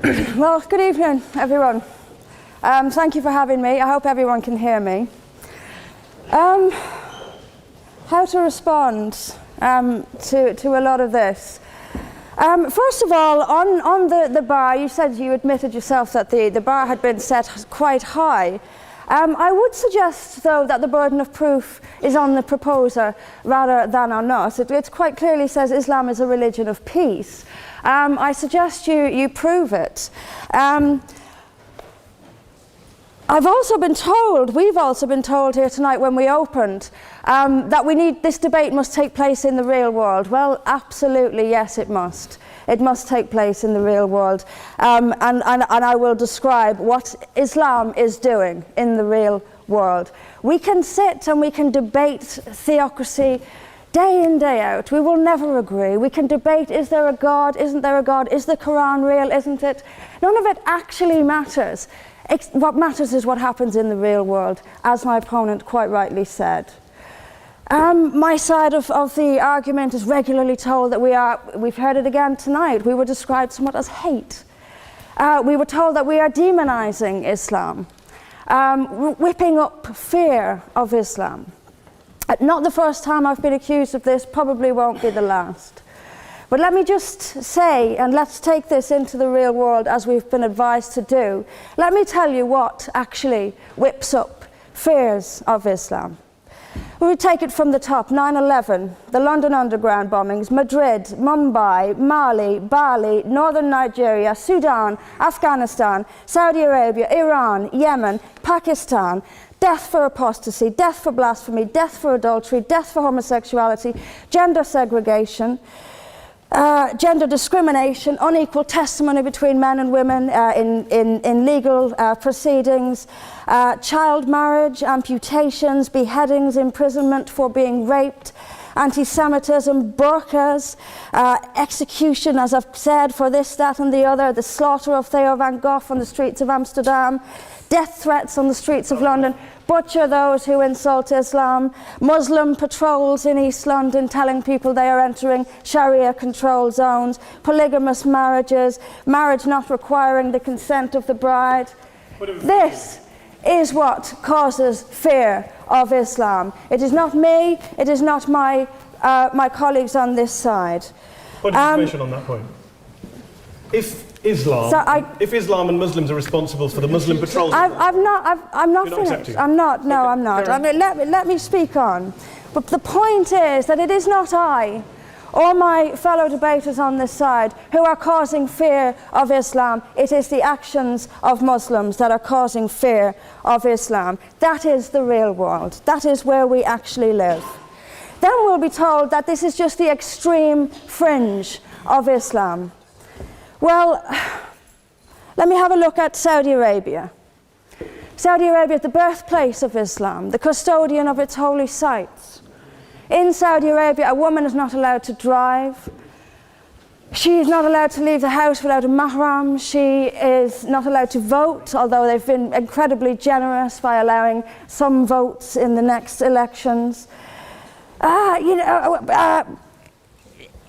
Well, good evening, everyone. Thank you for having me. I hope everyone can hear me. How to respond to a lot of this? First of all, on the bar, you said you admitted yourself that the bar had been set quite high. I would suggest, though, that the burden of proof is on the proposer rather than on us. It quite clearly says Islam is a religion of peace. I suggest you prove it. We've also been told here tonight when we opened that this debate must take place in the real world. Well, absolutely, yes, it must. It must take place in the real world. And I will describe what Islam is doing in the real world. We can sit and we can debate theocracy day in, day out. We will never agree. We can debate, is there a God, isn't there a God, is the Quran real, isn't it? None of it actually matters. What matters is what happens in the real world, as my opponent quite rightly said. My side of the argument is regularly told that we've heard it again tonight, we were described somewhat as hate. We were told that we are demonizing Islam, whipping up fear of Islam. Not the first time I've been accused of this, probably won't be the last. But let me just say, and let's take this into the real world as we've been advised to do, let me tell you what actually whips up fears of Islam. We would take it from the top: 9/11, the London Underground bombings, Madrid, Mumbai, Mali, Bali, northern Nigeria, Sudan, Afghanistan, Saudi Arabia, Iran, Yemen, Pakistan, death for apostasy, death for blasphemy, death for adultery, death for homosexuality, gender segregation, gender discrimination, unequal testimony between men and women in legal proceedings, child marriage, amputations, beheadings, imprisonment for being raped, anti-Semitism, burqas, execution, as I've said, for this, that and the other, the slaughter of Theo van Gogh on the streets of Amsterdam, death threats on the streets of London, butcher those who insult Islam, Muslim patrols in East London telling people they are entering Sharia-controlled zones, polygamous marriages, marriage not requiring the consent of the bride. This is what causes fear of Islam. It is not me, it is not my colleagues on this side. Point of information on that point. If Islam and Muslims are responsible for the Muslim patrols, I'm not finished. I'm not. I mean, let me speak on. But the point is that it is not I or my fellow debaters on this side who are causing fear of Islam. It is the actions of Muslims that are causing fear of Islam. That is the real world. That is where we actually live. Then we'll be told that this is just the extreme fringe of Islam. Well, let me have a look at Saudi Arabia. Saudi Arabia is the birthplace of Islam, the custodian of its holy sites. In Saudi Arabia, a woman is not allowed to drive. She is not allowed to leave the house without a mahram. She is not allowed to vote, although they've been incredibly generous by allowing some votes in the next elections.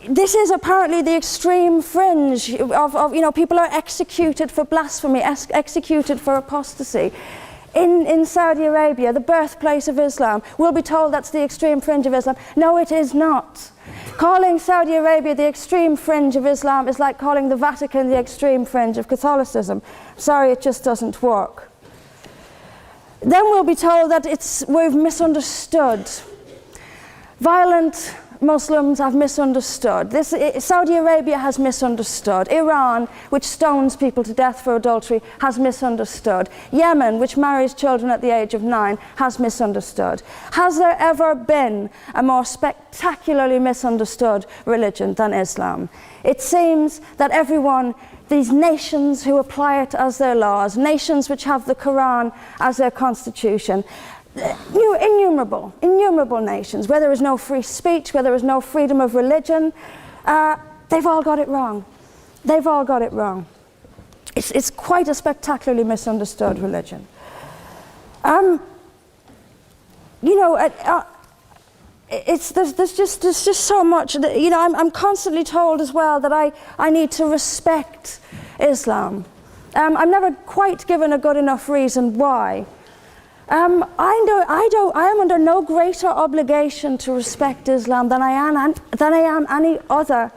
This is apparently the extreme fringe of people are executed for blasphemy, executed for apostasy. In Saudi Arabia, the birthplace of Islam, we'll be told that's the extreme fringe of Islam. No, it is not. Calling Saudi Arabia the extreme fringe of Islam is like calling the Vatican the extreme fringe of Catholicism. Sorry, it just doesn't work. Then we'll be told that we've misunderstood. Violent Muslims have misunderstood. Saudi Arabia has misunderstood. Iran, which stones people to death for adultery, has misunderstood. Yemen, which marries children at the age of 9, has misunderstood. Has there ever been a more spectacularly misunderstood religion than Islam? It seems that these nations who apply it as their laws, nations which have the Quran as their constitution, innumerable nations, where there is no free speech, where there is no freedom of religion, they've all got it wrong. They've all got it wrong. It's quite a spectacularly misunderstood religion. There's just so much. I'm constantly told as well that I need to respect Islam. I'm never quite given a good enough reason why. I am under no greater obligation to respect Islam than I am any other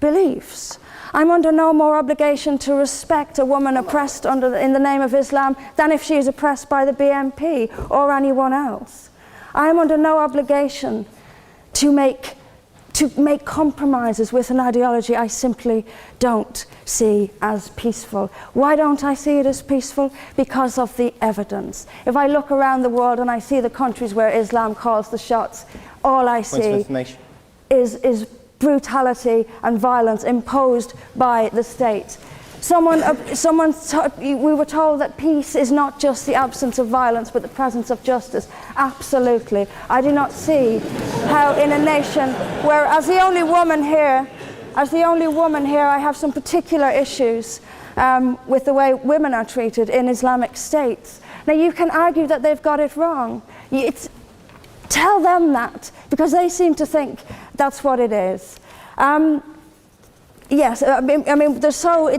beliefs. I'm under no more obligation to respect a woman oppressed in the name of Islam than if she is oppressed by the BNP or anyone else. I am under no obligation to make compromises with an ideology I simply don't see as peaceful. Why don't I see it as peaceful? Because of the evidence. If I look around the world and I see the countries where Islam calls the shots, all I see is brutality and violence imposed by the state. We were told that peace is not just the absence of violence but the presence of justice. Absolutely. I do not see how in a nation where, as the only woman here, I have some particular issues with the way women are treated in Islamic states. Now you can argue that they've got it wrong. Tell them that, because they seem to think that's what it is. Yes, I mean, there's so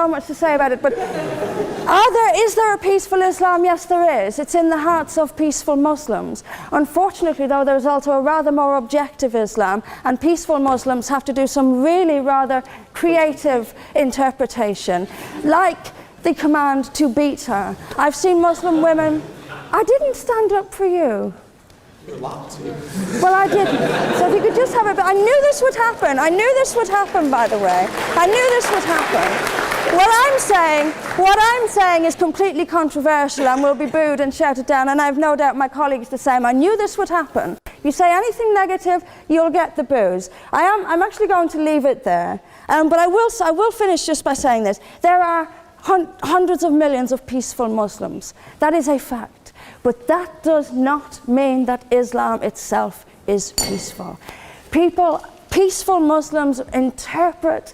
much to say about it, but is there a peaceful Islam? Yes, there is. It's in the hearts of peaceful Muslims. Unfortunately, though, there's also a rather more objective Islam, and peaceful Muslims have to do some really rather creative interpretation, like the command to beat her. I've seen Muslim women. I didn't stand up for you. Well, I didn't. So if you could just have it, but I knew this would happen. I knew this would happen, by the way. I knew this would happen. What I'm saying is completely controversial and will be booed and shouted down, and I have no doubt my colleagues the same. I knew this would happen. You say anything negative, you'll get the boos. I'm actually going to leave it there. But I will finish just by saying this. There are hundreds of millions of peaceful Muslims. That is a fact. But that does not mean that Islam itself is peaceful. Peaceful Muslims interpret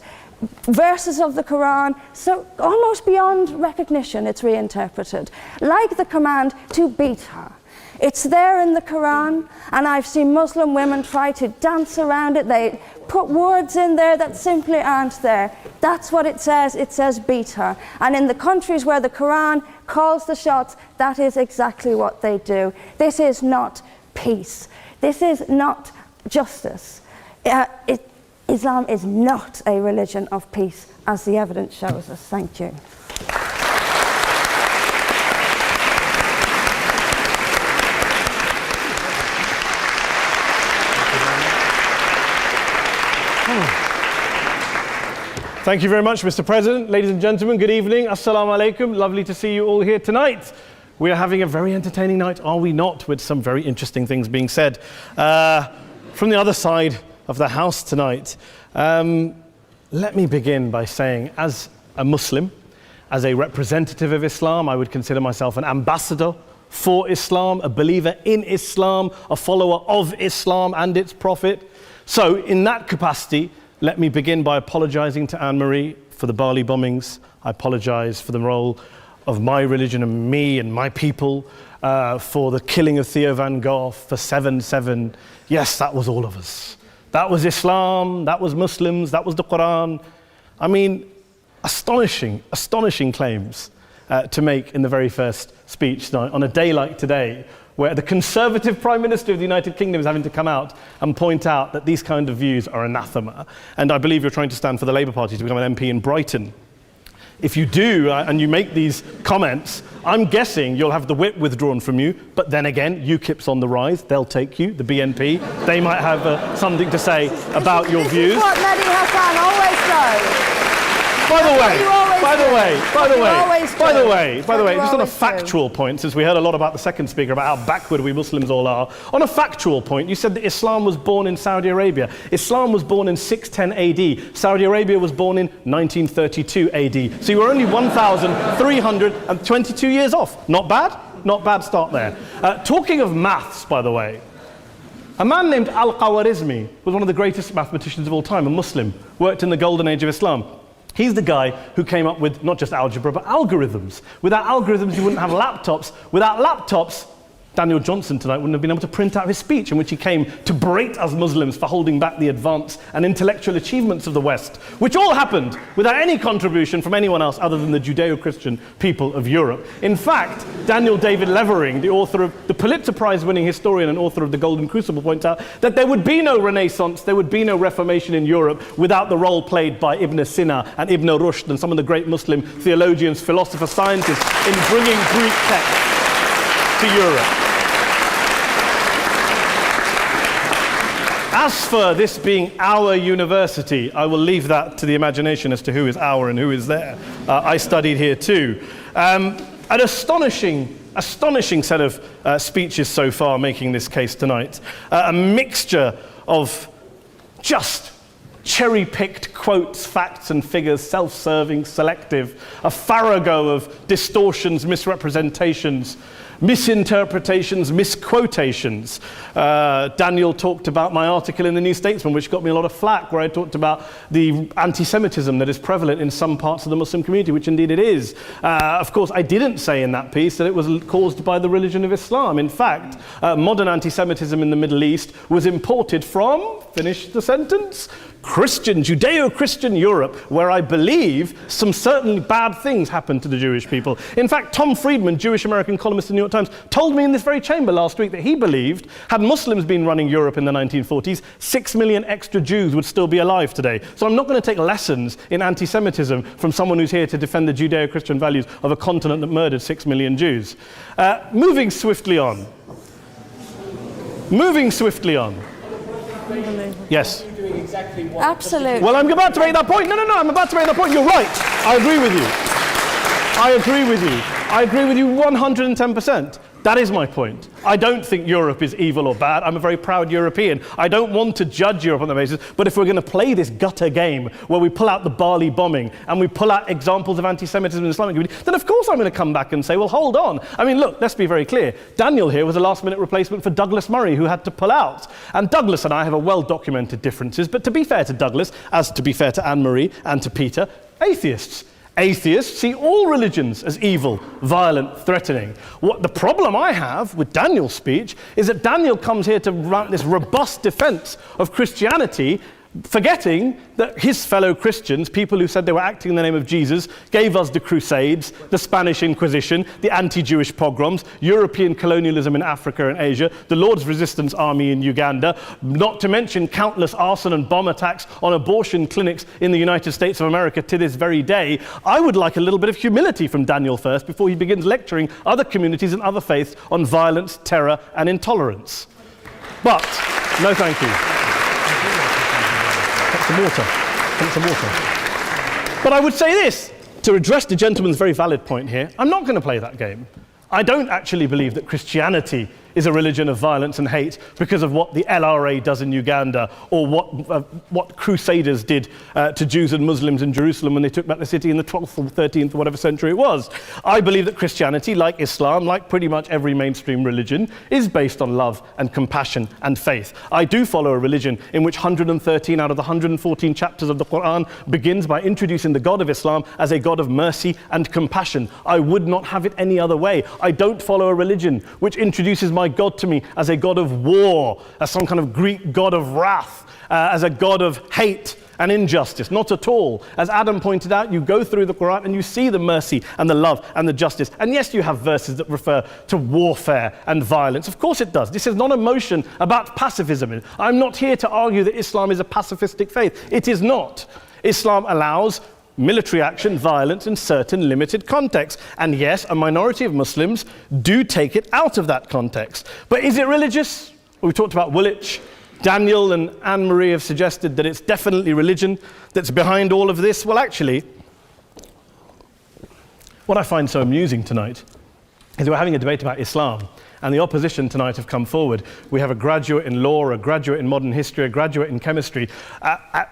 verses of the Quran so almost beyond recognition it's reinterpreted, like the command to beat her. It's there in the Quran, and I've seen Muslim women try to dance around it. They put words in there that simply aren't there. That's what it says. It says beat her. And in the countries where the Quran calls the shots, that is exactly what they do. This is not peace. This is not justice. Islam is not a religion of peace, as the evidence shows us. Thank you. Thank you very much, Mr. President. Ladies and gentlemen, good evening. Assalamu alaikum. Lovely to see you all here tonight. We are having a very entertaining night, are we not, with some very interesting things being said from the other side of the house tonight. Let me begin by saying, as a Muslim, as a representative of Islam, I would consider myself an ambassador for Islam, a believer in Islam, a follower of Islam and its Prophet. So, in that capacity, let me begin by apologizing to Anne-Marie for the Bali bombings. I apologize for the role of my religion and me and my people, for the killing of Theo van Gogh, for 7/7. Yes, that was all of us. That was Islam, that was Muslims, that was the Quran. I mean, astonishing claims to make in the very first speech tonight on a day like today, where the Conservative Prime Minister of the United Kingdom is having to come out and point out that these kind of views are anathema. And I believe you're trying to stand for the Labour Party to become an MP in Brighton. If you do, and you make these comments, I'm guessing you'll have the whip withdrawn from you, but then again, UKIP's on the rise, they'll take you, the BNP, they might have something to say about your views. This is what Mehdi Hassan always does. By the way, just on a factual point, since we heard a lot about the second speaker, about how backward we Muslims all are, on a factual point, you said that Islam was born in Saudi Arabia. Islam was born in 610 AD. Saudi Arabia was born in 1932 AD. So you were only 1,322 years off. Not bad? Not bad start there. Talking of maths, by the way, a man named Al-Khawarizmi was one of the greatest mathematicians of all time, a Muslim, worked in the golden age of Islam. He's the guy who came up with not just algebra, but algorithms. Without algorithms, you wouldn't have laptops. Without laptops, Daniel Johnson tonight wouldn't have been able to print out his speech in which he came to berate us Muslims for holding back the advance and intellectual achievements of the West, which all happened without any contribution from anyone else other than the Judeo-Christian people of Europe. In fact, Daniel David Levering, the author of the Pulitzer Prize-winning historian and author of The Golden Crucible, points out that there would be no Renaissance, there would be no Reformation in Europe without the role played by Ibn Sina and Ibn Rushd and some of the great Muslim theologians, philosophers, scientists in bringing Greek texts to Europe. As for this being our university, I will leave that to the imagination as to who is our and who is there. I studied here too. An astonishing set of speeches so far making this case tonight. A mixture of just cherry-picked quotes, facts and figures, self-serving, selective, a farrago of distortions, misrepresentations, misinterpretations, misquotations. Daniel talked about my article in the New Statesman, which got me a lot of flack, where I talked about the anti-Semitism that is prevalent in some parts of the Muslim community, which indeed it is. Of course, I didn't say in that piece that it was caused by the religion of Islam. In fact, modern anti-Semitism in the Middle East was imported from, finish the sentence, Christian, Judeo-Christian Europe, where I believe some certainly bad things happened to the Jewish people. In fact, Tom Friedman, Jewish-American columnist in the New York Times, told me in this very chamber last week that he believed, had Muslims been running Europe in the 1940s, 6 million extra Jews would still be alive today. So I'm not going to take lessons in anti-Semitism from someone who's here to defend the Judeo-Christian values of a continent that murdered 6 million Jews. Moving swiftly on. Yes. Absolutely. Well, I'm about to make that point. No, I'm about to make that point. You're right. I agree with you 110%. That is my point. I don't think Europe is evil or bad. I'm a very proud European. I don't want to judge Europe on that basis, but if we're going to play this gutter game where we pull out the Bali bombing and we pull out examples of anti-Semitism in the Islamic community, then of course I'm going to come back and say, well, hold on. I mean, look, let's be very clear. Daniel here was a last-minute replacement for Douglas Murray, who had to pull out. And Douglas and I have a well-documented differences, but to be fair to Douglas, as to be fair to Anne-Marie and to Peter, atheists. Atheists see all religions as evil, violent, threatening. What the problem I have with Daniel's speech is that Daniel comes here to run this robust defense of Christianity, forgetting that his fellow Christians, people who said they were acting in the name of Jesus, gave us the Crusades, the Spanish Inquisition, the anti-Jewish pogroms, European colonialism in Africa and Asia, the Lord's Resistance Army in Uganda, not to mention countless arson and bomb attacks on abortion clinics in the United States of America to this very day. I would like a little bit of humility from Daniel first before he begins lecturing other communities and other faiths on violence, terror, and intolerance. But, no thank you. Some water. But I would say this, to address the gentleman's very valid point here, I'm not going to play that game. I don't actually believe that Christianity is a religion of violence and hate because of what the LRA does in Uganda or what Crusaders did to Jews and Muslims in Jerusalem when they took back the city in the 12th or 13th or whatever century it was. I believe that Christianity, like Islam, like pretty much every mainstream religion, is based on love and compassion and faith. I do follow a religion in which 113 out of the 114 chapters of the Quran begins by introducing the God of Islam as a God of mercy and compassion. I would not have it any other way. I don't follow a religion which introduces my God to me as a God of war, as some kind of Greek God of wrath, as a God of hate and injustice. Not at all. As Adam pointed out, you go through the Quran and you see the mercy and the love and the justice. And yes, you have verses that refer to warfare and violence. Of course it does. This is not a motion about pacifism. I'm not here to argue that Islam is a pacifistic faith. It is not. Islam allows military action, violence in certain limited contexts. And yes, a minority of Muslims do take it out of that context. But is it religious? We talked about Woolwich. Daniel and Anne-Marie have suggested that it's definitely religion that's behind all of this. Well, actually, what I find so amusing tonight is we're having a debate about Islam. And the opposition tonight have come forward. We have a graduate in law, a graduate in modern history, a graduate in chemistry.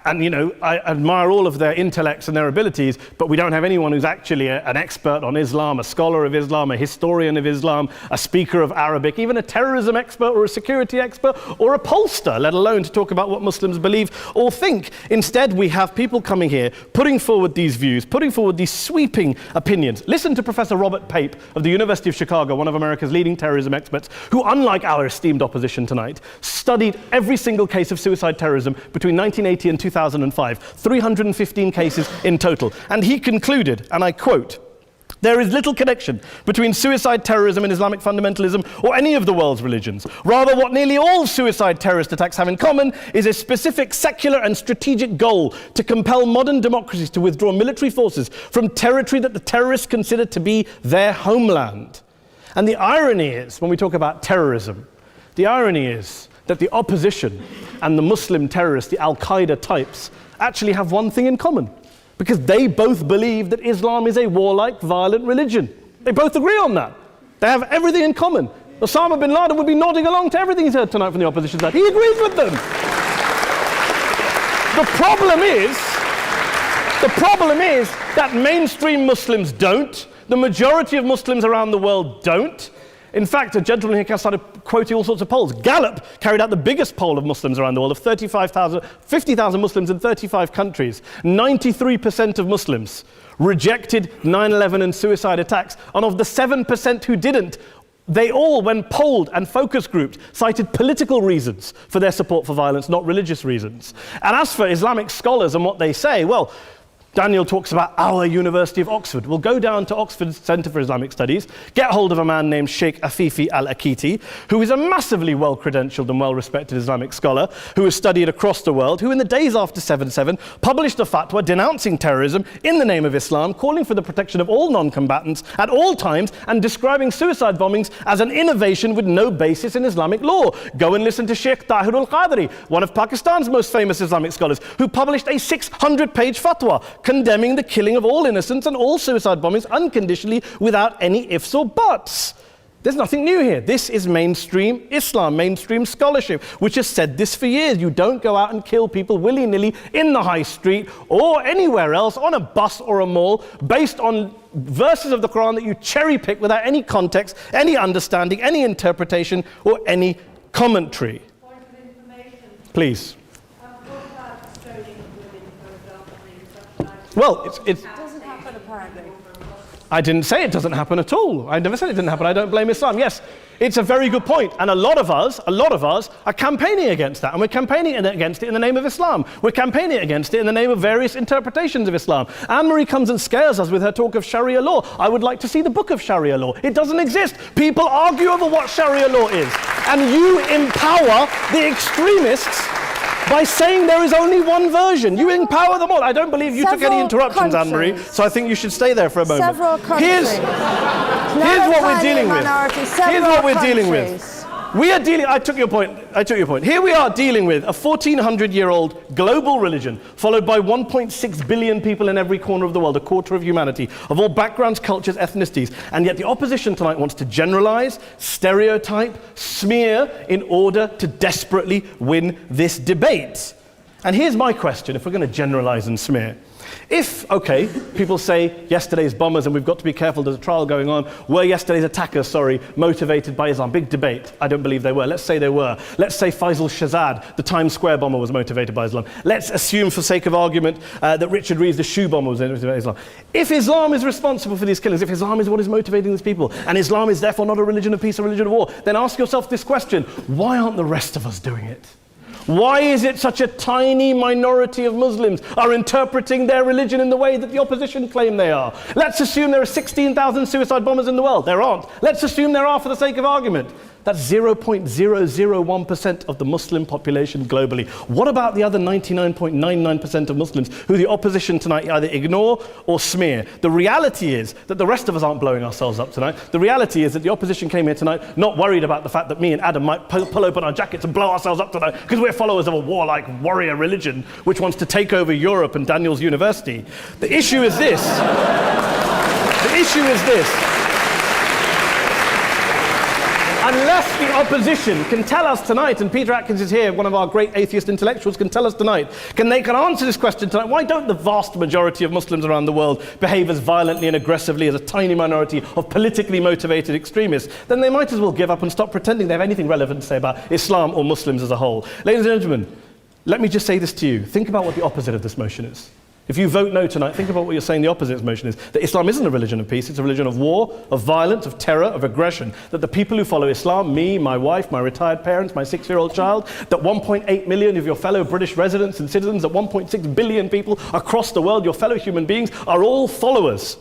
And, you know, I admire all of their intellects and their abilities, but we don't have anyone who's actually an expert on Islam, a scholar of Islam, a historian of Islam, a speaker of Arabic, even a terrorism expert or a security expert or a pollster, let alone to talk about what Muslims believe or think. Instead, we have people coming here, putting forward these views, putting forward these sweeping opinions. Listen to Professor Robert Pape of the University of Chicago, one of America's leading terrorism experts, experts who, unlike our esteemed opposition tonight, studied every single case of suicide terrorism between 1980 and 2005, 315 cases in total. And he concluded, and I quote, "There is little connection between suicide terrorism and Islamic fundamentalism or any of the world's religions. Rather, what nearly all suicide terrorist attacks have in common is a specific secular and strategic goal to compel modern democracies to withdraw military forces from territory that the terrorists consider to be their homeland." And the irony is, when we talk about terrorism, the irony is that the opposition and the Muslim terrorists, the Al-Qaeda types, actually have one thing in common. Because they both believe that Islam is a warlike, violent religion. They both agree on that. They have everything in common. Osama bin Laden would be nodding along to everything he's heard tonight from the opposition side. He agrees with them. The problem is that mainstream Muslims don't. The majority of Muslims around the world don't. In fact, a gentleman here started quoting all sorts of polls. Gallup carried out the biggest poll of Muslims around the world, of 50,000 Muslims in 35 countries. 93% of Muslims rejected 9/11 and suicide attacks. And of the 7% who didn't, they all, when polled and focus grouped, cited political reasons for their support for violence, not religious reasons. And as for Islamic scholars and what they say, well, Daniel talks about our University of Oxford. We'll go down to Oxford Centre for Islamic Studies, get hold of a man named Sheikh Afifi al-Akiti, who is a massively well-credentialed and well-respected Islamic scholar who has studied across the world, who in the days after 7/7 published a fatwa denouncing terrorism in the name of Islam, calling for the protection of all non-combatants at all times, and describing suicide bombings as an innovation with no basis in Islamic law. Go and listen to Sheikh Tahir al-Qadri, one of Pakistan's most famous Islamic scholars, who published a 600-page fatwa condemning the killing of all innocents and all suicide bombings unconditionally without any ifs or buts. There's nothing new here. This is mainstream Islam, mainstream scholarship, which has said this for years. You don't go out and kill people willy-nilly in the high street or anywhere else, on a bus or a mall, based on verses of the Quran that you cherry-pick without any context, any understanding, any interpretation, or any commentary. Point of information. Please. Well, it doesn't happen apparently. I didn't say it doesn't happen at all. I never said it didn't happen. I don't blame Islam. Yes, it's a very good point. And a lot of us are campaigning against that. And we're campaigning against it in the name of Islam. We're campaigning against it in the name of various interpretations of Islam. Anne-Marie comes and scares us with her talk of Sharia law. I would like to see the book of Sharia law. It doesn't exist. People argue over what Sharia law is. And you empower the extremists by saying there is only one version. You empower them all. I don't believe you took any interruptions, Anne-Marie, so I think you should stay there for a moment. Several countries. Here's what we're dealing with. Here's what we're dealing with. I took your point. Here we are dealing with a 1,400-year-old global religion, followed by 1.6 billion people in every corner of the world, a quarter of humanity, of all backgrounds, cultures, ethnicities. And yet the opposition tonight wants to generalize, stereotype, smear in order to desperately win this debate. And here's my question, if we're going to generalize and smear. If, okay, people say yesterday's bombers, and we've got to be careful, there's a trial going on, were yesterday's attackers, motivated by Islam? Big debate. I don't believe they were. Let's say they were. Let's say Faisal Shahzad, the Times Square bomber, was motivated by Islam. Let's assume, for sake of argument, that Richard Reeves, the shoe bomber, was motivated by Islam. If Islam is responsible for these killings, if Islam is what is motivating these people, and Islam is therefore not a religion of peace, a religion of war, then ask yourself this question: why aren't the rest of us doing it? Why is it such a tiny minority of Muslims are interpreting their religion in the way that the opposition claim they are? Let's assume there are 16,000 suicide bombers in the world. There aren't. Let's assume there are for the sake of argument. That's 0.001% of the Muslim population globally. What about the other 99.99% of Muslims who the opposition tonight either ignore or smear? The reality is that the rest of us aren't blowing ourselves up tonight. The reality is that the opposition came here tonight not worried about the fact that me and Adam might pull open our jackets and blow ourselves up tonight because we're followers of a warlike warrior religion which wants to take over Europe and Daniel's university. The issue is this. Unless the opposition can tell us tonight, and Peter Atkins is here, one of our great atheist intellectuals, can tell us tonight, they can answer this question tonight: why don't the vast majority of Muslims around the world behave as violently and aggressively as a tiny minority of politically motivated extremists? Then they might as well give up and stop pretending they have anything relevant to say about Islam or Muslims as a whole. Ladies and gentlemen, let me just say this to you. Think about what the opposite of this motion is. If you vote no tonight, think about what you're saying the opposite motion is. That Islam isn't a religion of peace, it's a religion of war, of violence, of terror, of aggression. That the people who follow Islam, me, my wife, my retired parents, my 6-year-old child, that 1.8 million of your fellow British residents and citizens, that 1.6 billion people across the world, your fellow human beings, are all followers,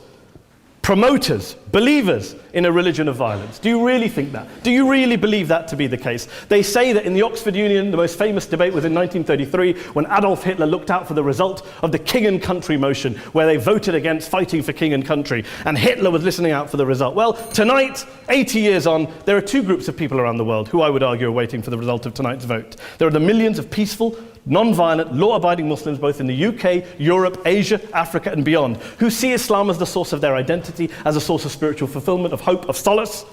promoters, believers in a religion of violence. Do you really think that? Do you really believe that to be the case? They say that in the Oxford Union, the most famous debate was in 1933 when Adolf Hitler looked out for the result of the King and Country motion, where they voted against fighting for King and Country, and Hitler was listening out for the result. Well, tonight, 80 years on, there are two groups of people around the world who I would argue are waiting for the result of tonight's vote. There are the millions of peaceful, non-violent, law-abiding Muslims both in the UK, Europe, Asia, Africa and beyond, who see Islam as the source of their identity, as a source of spiritual fulfillment, of hope, of solace.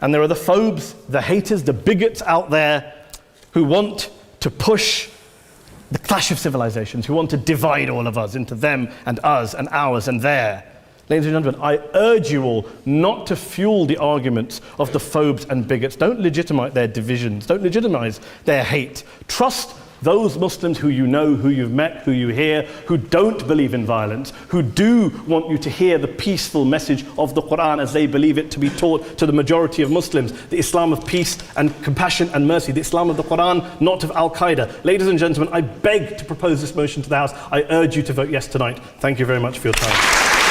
And there are the phobes, the haters, the bigots out there who want to push the clash of civilizations, who want to divide all of us into them and us and ours and their. Ladies and gentlemen, I urge you all not to fuel the arguments of the phobes and bigots. Don't legitimize their divisions. Don't legitimize their hate. Trust those Muslims who you know, who you've met, who you hear, who don't believe in violence, who do want you to hear the peaceful message of the Quran as they believe it to be taught to the majority of Muslims, the Islam of peace and compassion and mercy, the Islam of the Quran, not of Al-Qaeda. Ladies and gentlemen, I beg to propose this motion to the House. I urge you to vote yes tonight. Thank you very much for your time.